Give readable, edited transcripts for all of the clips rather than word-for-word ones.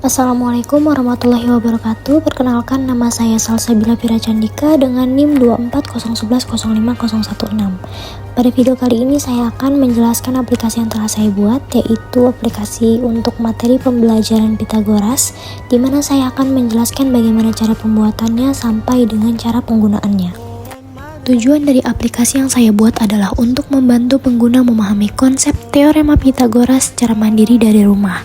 Assalamualaikum warahmatullahi wabarakatuh. Perkenalkan, nama saya Salsabila Fira Candika dengan NIM 24011050116. Pada video kali ini saya akan menjelaskan aplikasi yang telah saya buat, yaitu aplikasi untuk materi pembelajaran Pitagoras, di mana saya akan menjelaskan bagaimana cara pembuatannya sampai dengan cara penggunaannya. Tujuan dari aplikasi yang saya buat adalah untuk membantu pengguna memahami konsep teorema Pitagoras secara mandiri dari rumah.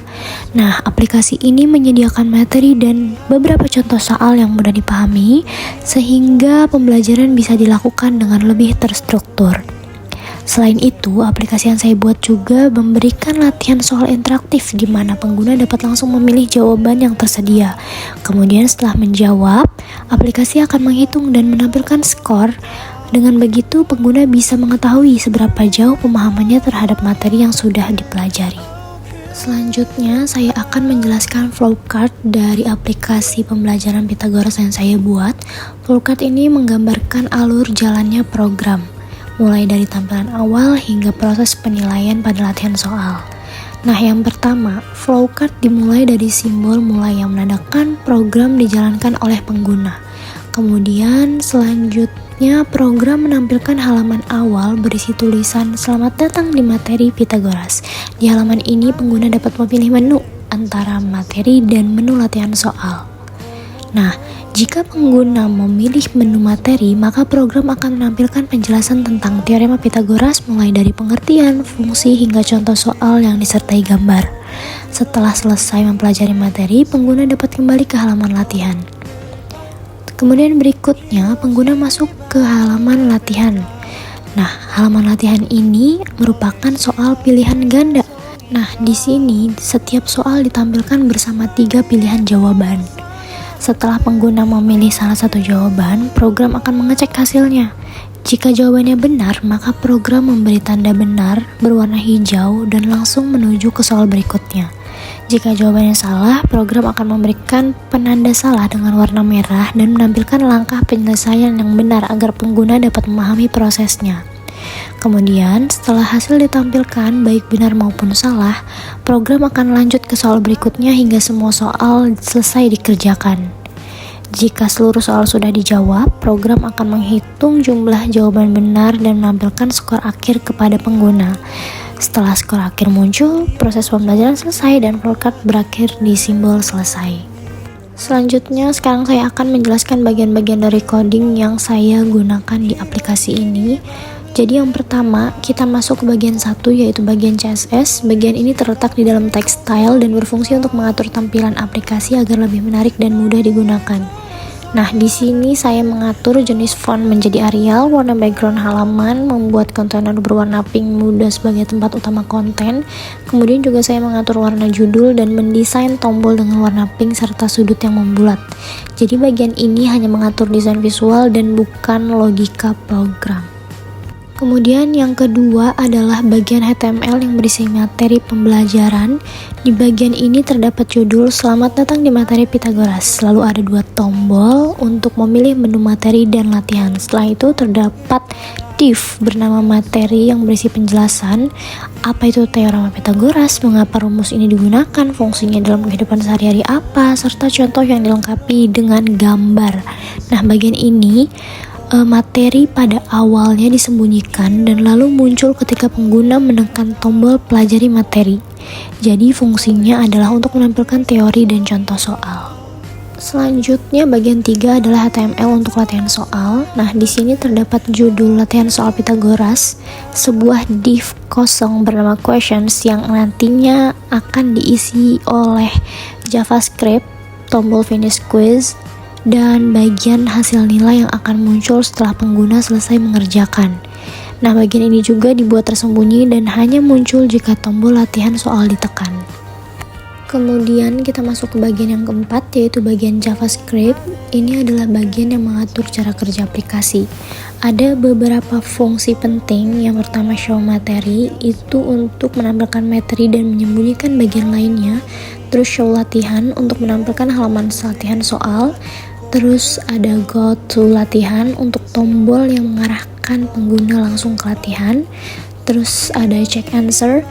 Nah, aplikasi ini menyediakan materi dan beberapa contoh soal yang mudah dipahami, sehingga pembelajaran bisa dilakukan dengan lebih terstruktur. Selain itu, aplikasi yang saya buat juga memberikan latihan soal interaktif di mana pengguna dapat langsung memilih jawaban yang tersedia. Kemudian setelah menjawab, aplikasi akan menghitung dan menampilkan skor. Dengan begitu, pengguna bisa mengetahui seberapa jauh pemahamannya terhadap materi yang sudah dipelajari. Selanjutnya, saya akan menjelaskan flowchart dari aplikasi pembelajaran Pitagoras yang saya buat. Flowchart ini menggambarkan alur jalannya program, mulai dari tampilan awal hingga proses penilaian pada latihan soal. Nah, yang pertama, flowchart dimulai dari simbol mulai yang menandakan program dijalankan oleh pengguna. Kemudian selanjutnya program menampilkan halaman awal berisi tulisan "Selamat datang di materi Pitagoras". Di halaman ini pengguna dapat memilih menu antara materi dan menu latihan soal. Nah, jika pengguna memilih menu materi, maka program akan menampilkan penjelasan tentang teorema Pitagoras mulai dari pengertian, fungsi, hingga contoh soal yang disertai gambar. Setelah selesai mempelajari materi, pengguna dapat kembali ke halaman latihan. Kemudian berikutnya, pengguna masuk ke halaman latihan. Nah, halaman latihan ini merupakan soal pilihan ganda. Nah, di sini setiap soal ditampilkan bersama 3 pilihan jawaban. Setelah pengguna memilih salah satu jawaban, program akan mengecek hasilnya. Jika jawabannya benar, maka program memberi tanda benar berwarna hijau dan langsung menuju ke soal berikutnya. Jika jawabannya salah, program akan memberikan penanda salah dengan warna merah dan menampilkan langkah penyelesaian yang benar agar pengguna dapat memahami prosesnya. Kemudian, setelah hasil ditampilkan baik benar maupun salah, program akan lanjut ke soal berikutnya hingga semua soal selesai dikerjakan. Jika seluruh soal sudah dijawab, program akan menghitung jumlah jawaban benar dan menampilkan skor akhir kepada pengguna. Setelah skor akhir muncul, proses pembelajaran selesai dan flowchart berakhir di simbol selesai. Selanjutnya, sekarang saya akan menjelaskan bagian-bagian dari coding yang saya gunakan di aplikasi ini. Jadi yang pertama, kita masuk ke bagian 1, yaitu bagian CSS. Bagian ini terletak di dalam text style dan berfungsi untuk mengatur tampilan aplikasi agar lebih menarik dan mudah digunakan. Nah, di sini saya mengatur jenis font menjadi Arial, warna background halaman, membuat kontainer berwarna pink muda sebagai tempat utama konten. Kemudian juga saya mengatur warna judul dan mendesain tombol dengan warna pink serta sudut yang membulat. Jadi bagian ini hanya mengatur desain visual dan bukan logika program. Kemudian yang kedua adalah bagian HTML yang berisi materi pembelajaran. Di bagian ini terdapat judul "Selamat datang di materi Pitagoras". Lalu ada 2 tombol untuk memilih menu materi dan latihan. Setelah itu terdapat div bernama materi yang berisi penjelasan apa itu teorema Pitagoras, mengapa rumus ini digunakan, fungsinya dalam kehidupan sehari-hari apa, serta contoh yang dilengkapi dengan gambar. Nah, bagian ini materi pada awalnya disembunyikan dan lalu muncul ketika pengguna menekan tombol pelajari materi. Jadi fungsinya adalah untuk menampilkan teori dan contoh soal. Selanjutnya bagian 3 adalah HTML untuk latihan soal. Nah, di sini terdapat judul latihan soal Pitagoras, sebuah div kosong bernama questions yang nantinya akan diisi oleh JavaScript, tombol finish quiz, dan bagian hasil nilai yang akan muncul setelah pengguna selesai mengerjakan. Nah, bagian ini juga dibuat tersembunyi dan hanya muncul jika tombol latihan soal ditekan. Kemudian kita masuk ke bagian yang keempat, yaitu bagian JavaScript. Ini adalah bagian yang mengatur cara kerja aplikasi. Ada beberapa fungsi penting. Yang pertama, show materi, itu untuk menampilkan materi dan menyembunyikan bagian lainnya. Terus show latihan untuk menampilkan halaman latihan soal. Terus ada go to latihan untuk tombol yang mengarahkan pengguna langsung ke latihan. Terus ada check answer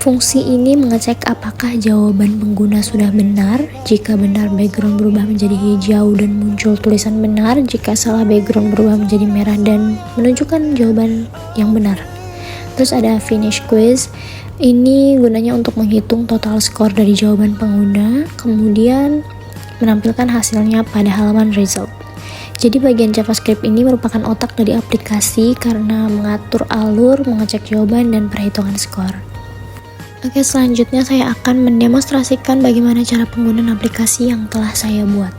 Fungsi ini mengecek apakah jawaban pengguna sudah benar. Jika benar, background berubah menjadi hijau dan muncul tulisan benar. Jika salah, background berubah menjadi merah dan menunjukkan jawaban yang benar. Terus ada finish quiz. Ini gunanya untuk menghitung total skor dari jawaban pengguna, kemudian menampilkan hasilnya pada halaman result. Jadi bagian JavaScript ini merupakan otak dari aplikasi karena mengatur alur, mengecek jawaban, dan perhitungan skor. Oke, selanjutnya saya akan mendemonstrasikan bagaimana cara penggunaan aplikasi yang telah saya buat.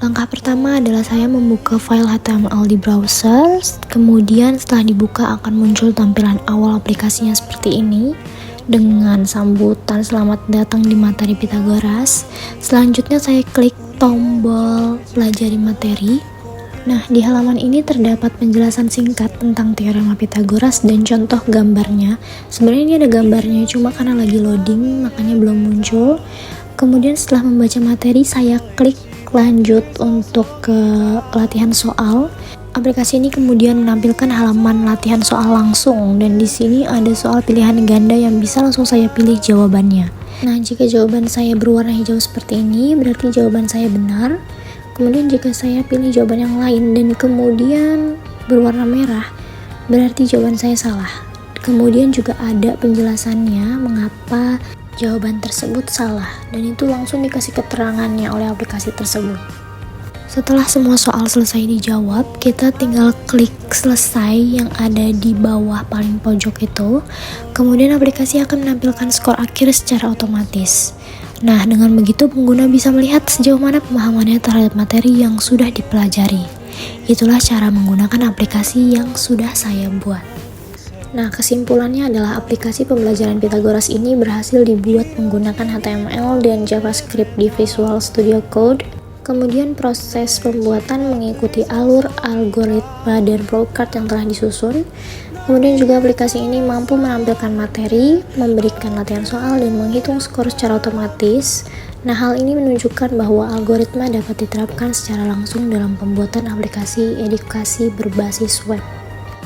Langkah pertama adalah saya membuka file HTML di browser, kemudian setelah dibuka akan muncul tampilan awal aplikasinya seperti ini, dengan sambutan selamat datang di materi Pythagoras. Selanjutnya saya klik tombol pelajari materi. Nah, di halaman ini terdapat penjelasan singkat tentang teorema Pythagoras dan contoh gambarnya. Sebenarnya ini ada gambarnya, cuma karena lagi loading makanya belum muncul. Kemudian setelah membaca materi, saya klik lanjut untuk ke latihan soal. Aplikasi ini kemudian menampilkan halaman latihan soal langsung, dan di sini ada soal pilihan ganda yang bisa langsung saya pilih jawabannya. Nah, jika jawaban saya berwarna hijau seperti ini, berarti jawaban saya benar. Kemudian jika saya pilih jawaban yang lain dan kemudian berwarna merah, berarti jawaban saya salah. Kemudian juga ada penjelasannya mengapa jawaban tersebut salah, dan itu langsung dikasih keterangannya oleh aplikasi tersebut. Setelah semua soal selesai dijawab, kita tinggal klik selesai yang ada di bawah paling pojok itu. Kemudian aplikasi akan menampilkan skor akhir secara otomatis. Nah, dengan begitu pengguna bisa melihat sejauh mana pemahamannya terhadap materi yang sudah dipelajari. Itulah cara menggunakan aplikasi yang sudah saya buat. Nah, kesimpulannya adalah aplikasi pembelajaran Pythagoras ini berhasil dibuat menggunakan HTML dan JavaScript di Visual Studio Code. Kemudian proses pembuatan mengikuti alur, algoritma, dan flowchart yang telah disusun. Kemudian juga aplikasi ini mampu menampilkan materi, memberikan latihan soal, dan menghitung skor secara otomatis. Nah, hal ini menunjukkan bahwa algoritma dapat diterapkan secara langsung dalam pembuatan aplikasi edukasi berbasis web.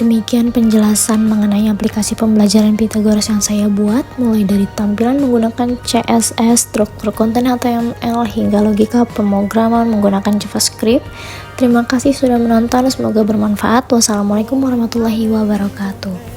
Demikian penjelasan mengenai aplikasi pembelajaran Pythagoras yang saya buat, mulai dari tampilan menggunakan CSS, struktur konten HTML, hingga logika pemrograman menggunakan JavaScript. Terima kasih sudah menonton, semoga bermanfaat. Wassalamualaikum warahmatullahi wabarakatuh.